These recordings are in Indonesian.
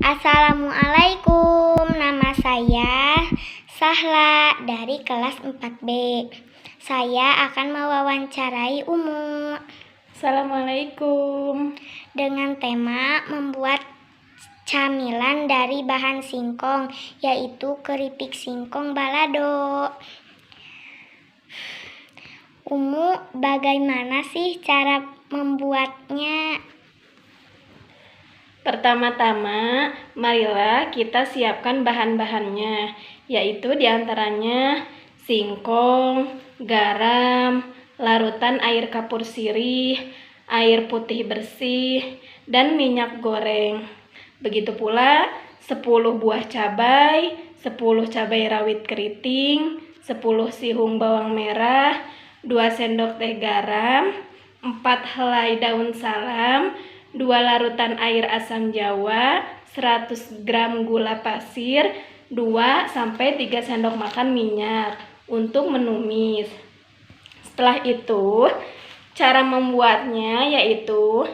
Assalamualaikum, nama saya Sahla dari kelas 4B. Saya akan mewawancarai Umu Assalamualaikum. dengan tema membuat camilan dari bahan singkong, yaitu keripik singkong balado. Umu, bagaimana sih cara membuatnya? Pertama-tama, marilah kita siapkan bahan-bahannya, yaitu diantaranya singkong, garam, larutan air kapur sirih, air putih bersih, dan minyak goreng. Begitu pula 10 buah cabai, 10 cabai rawit keriting, 10 sihung bawang merah, 2 sendok teh garam, 4 helai daun salam, 2 larutan air asam jawa, 100 gram gula pasir, 2-3 sendok makan minyak untuk menumis. Setelah itu, cara membuatnya yaitu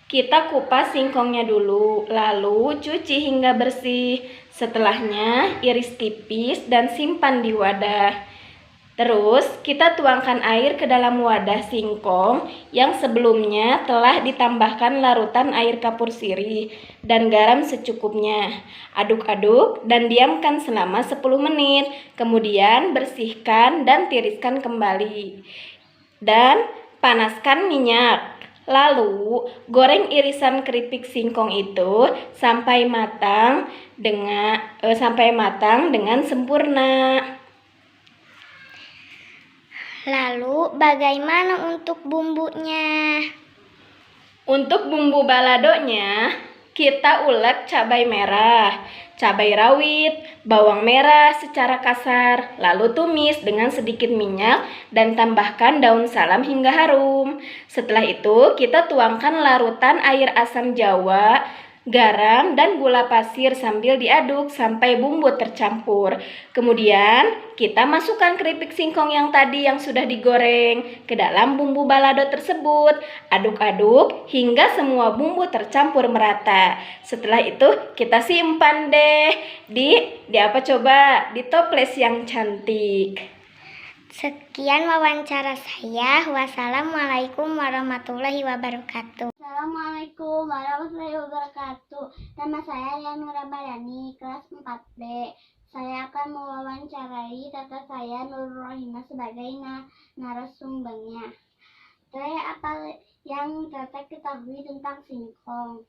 kita kupas singkongnya dulu, lalu cuci hingga bersih. Setelahnya iris tipis dan simpan di wadah. Terus kita tuangkan air ke dalam wadah singkong yang sebelumnya telah ditambahkan larutan air kapur sirih dan garam secukupnya. Aduk-aduk dan diamkan selama 10 menit. Kemudian bersihkan dan tiriskan kembali. Dan panaskan minyak. Lalu goreng irisan keripik singkong itu sampai matang dengan sempurna. Lalu bagaimana untuk bumbunya? Untuk bumbu baladonya, kita ulek cabai merah, cabai rawit, bawang merah secara kasar, lalu tumis dengan sedikit minyak dan tambahkan daun salam hingga harum. Setelah itu, kita tuangkan larutan air asam jawa, garam, dan gula pasir sambil diaduk sampai bumbu tercampur. Kemudian, kita masukkan keripik singkong yang tadi yang sudah digoreng ke dalam bumbu balado tersebut. Aduk-aduk hingga semua bumbu tercampur merata. Setelah itu, kita simpan deh di apa coba? Di toples yang cantik. Sekian wawancara saya. Wassalamualaikum warahmatullahi wabarakatuh. Assalamualaikum warahmatullahi wabarakatuh. Nama saya Rian Nurabayani, kelas 4B. Saya akan mewawancarai kakak saya Nurul Rohimah sebagai narasumbernya. Teh, apa yang Teteh ketahui tentang singkong?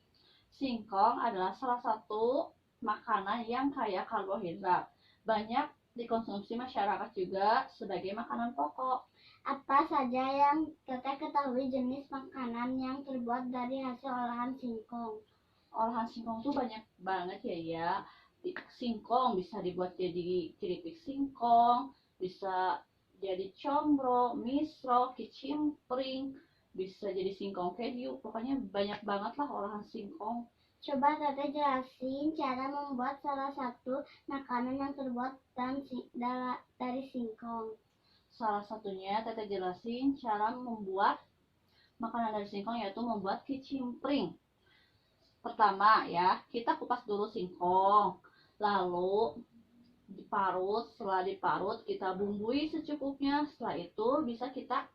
Singkong adalah salah satu makanan yang kaya karbohidrat. Banyak dikonsumsi masyarakat juga sebagai makanan pokok. Apa saja yang Teteh ketahui jenis makanan yang terbuat dari hasil olahan singkong? Olahan singkong tuh banyak banget ya. Singkong bisa dibuat jadi keripik singkong, bisa jadi combro, misro, kicimpring, bisa jadi singkong keju. Pokoknya banyak banget lah olahan singkong. Coba Teteh jelasin cara membuat salah satu makanan yang terbuat dari singkong. Salah satunya Teteh jelasin cara membuat makanan dari singkong, yaitu membuat kicimpring. Pertama ya, kita kupas dulu singkong, lalu diparut. Setelah diparut kita bumbui secukupnya. Setelah itu bisa kita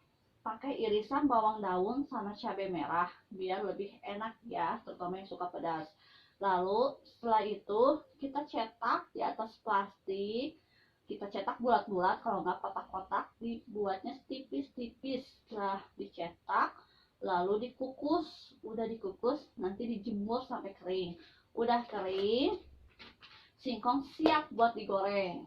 pakai irisan bawang daun sama cabai merah biar lebih enak ya, terutama yang suka pedas. Lalu setelah itu kita cetak di atas plastik. Kita cetak bulat-bulat, kalau nggak kotak-kotak, dibuatnya tipis-tipis. Setelah dicetak, lalu dikukus. Udah dikukus, nanti dijemur sampai kering. Udah kering, singkong siap buat digoreng.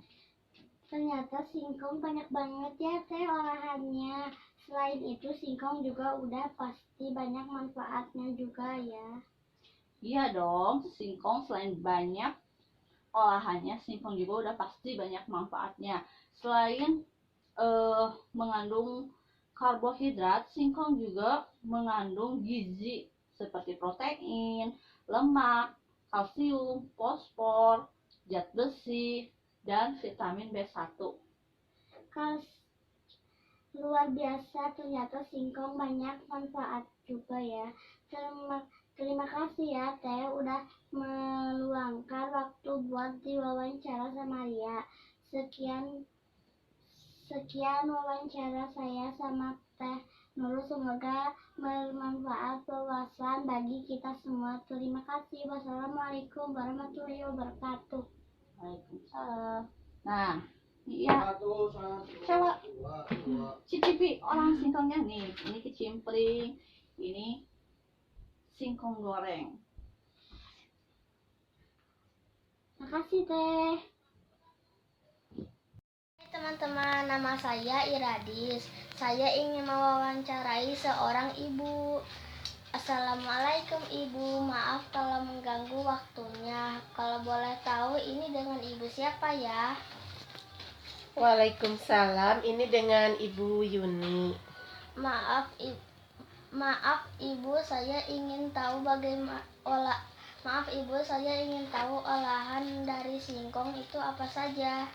Ternyata singkong banyak banget ya Teh olahannya. Selain itu singkong juga udah pasti banyak manfaatnya juga ya. Iya dong, singkong selain banyak olahannya, singkong juga udah pasti banyak manfaatnya. Selain mengandung karbohidrat, singkong juga mengandung gizi seperti protein, lemak, kalsium, fosfor, zat besi, dan vitamin B1. Luar biasa, ternyata singkong banyak manfaat juga ya. Terima kasih ya Teh udah meluangkan waktu buat diwawancara sama Ria. Sekian wawancara saya sama Teh Nurul, semoga bermanfaat wawasan bagi kita semua. Terima kasih. Wassalamualaikum warahmatullahi wabarakatuh. Waalaikumsalam. Nah, iya. Coba cicipi orang singkongnya nih. Ini kicimpring, ini singkong goreng. Makasih Teh. Teman-teman, nama saya Iradis. Saya ingin mewawancarai seorang ibu. Assalamualaikum Ibu, maaf kalau mengganggu waktunya. Kalau boleh tahu ini dengan ibu siapa ya? Waalaikumsalam, ini dengan Ibu Yuni. Maaf Ibu, saya ingin tahu olahan dari singkong itu apa saja.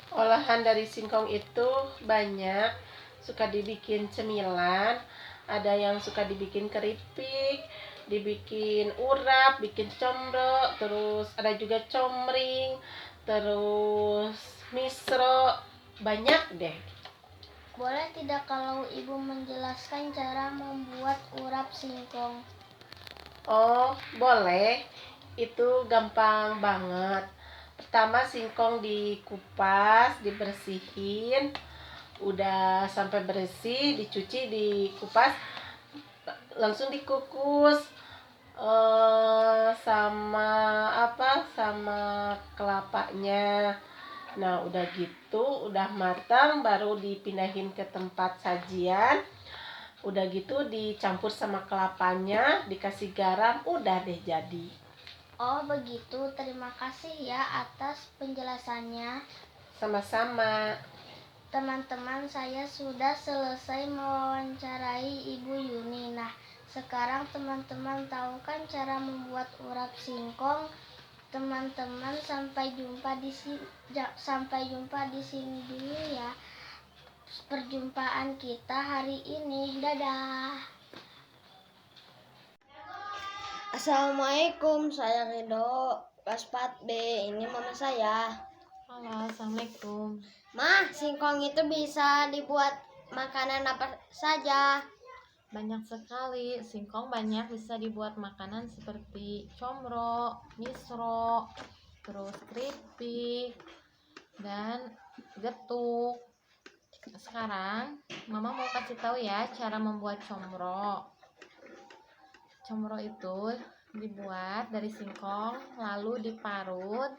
Olahan dari singkong itu banyak, suka dibikin cemilan, ada yang suka dibikin keripik, dibikin urap, bikin combro, terus ada juga comring, terus misro, banyak deh. Boleh tidak kalau Ibu menjelaskan cara membuat urap singkong? Oh, boleh. Itu gampang banget. Pertama singkong dikupas, dibersihin. Udah sampai bersih, dicuci, dikupas, langsung dikukus sama kelapanya. Nah, udah gitu, udah matang, baru dipindahin ke tempat sajian. Udah gitu dicampur sama kelapanya, dikasih garam, udah deh jadi. Oh begitu, terima kasih ya atas penjelasannya. Sama-sama. Teman-teman, saya sudah selesai mewawancarai Ibu Yuni. Nah, sekarang teman-teman tahu kan cara membuat urap singkong? Teman-teman, sampai jumpa di sini dulu ya. Perjumpaan kita hari ini. Dadah. Assalamualaikum, saya Ridho, kelas 4B. Ini mama saya. Halo, Assalamualaikum. Mah, singkong itu bisa dibuat makanan apa saja? Banyak sekali, singkong banyak bisa dibuat makanan seperti comro, misro, terus keripik, dan getuk. Sekarang, Mama mau kasih tahu ya cara membuat comro. Comro itu dibuat dari singkong, lalu diparut.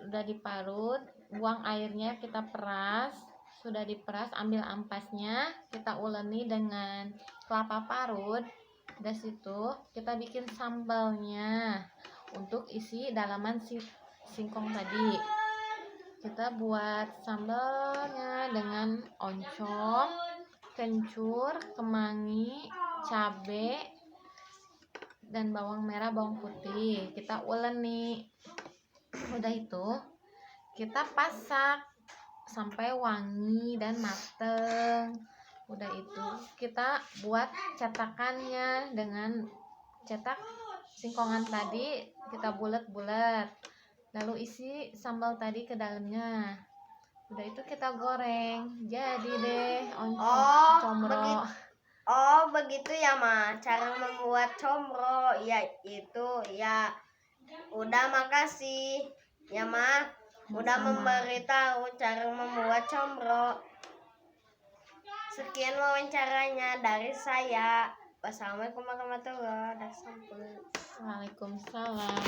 Udah diparut, buang airnya, kita peras. Sudah diperas, ambil ampasnya, kita uleni dengan kelapa parut. Dari situ kita bikin sambalnya untuk isi dalaman singkong tadi. Kita buat sambalnya dengan oncom, kencur, kemangi, cabe, dan bawang merah, bawang putih. Kita uleni. Udah itu kita pasak sampai wangi dan mateng. Udah itu kita buat cetakannya dengan cetak singkongan tadi, kita bulat-bulat, lalu isi sambal tadi ke dalamnya. Udah itu kita goreng, jadi deh comro. Oh, begitu ya, Ma. Cara membuat comro, ya itu ya. Udah, makasih ya, Ma. Udah memberitahu cara membuat comro. Sekian wawancaranya dari saya. Wassalamualaikum warahmatullahi wabarakatuh. Waalaikumsalam.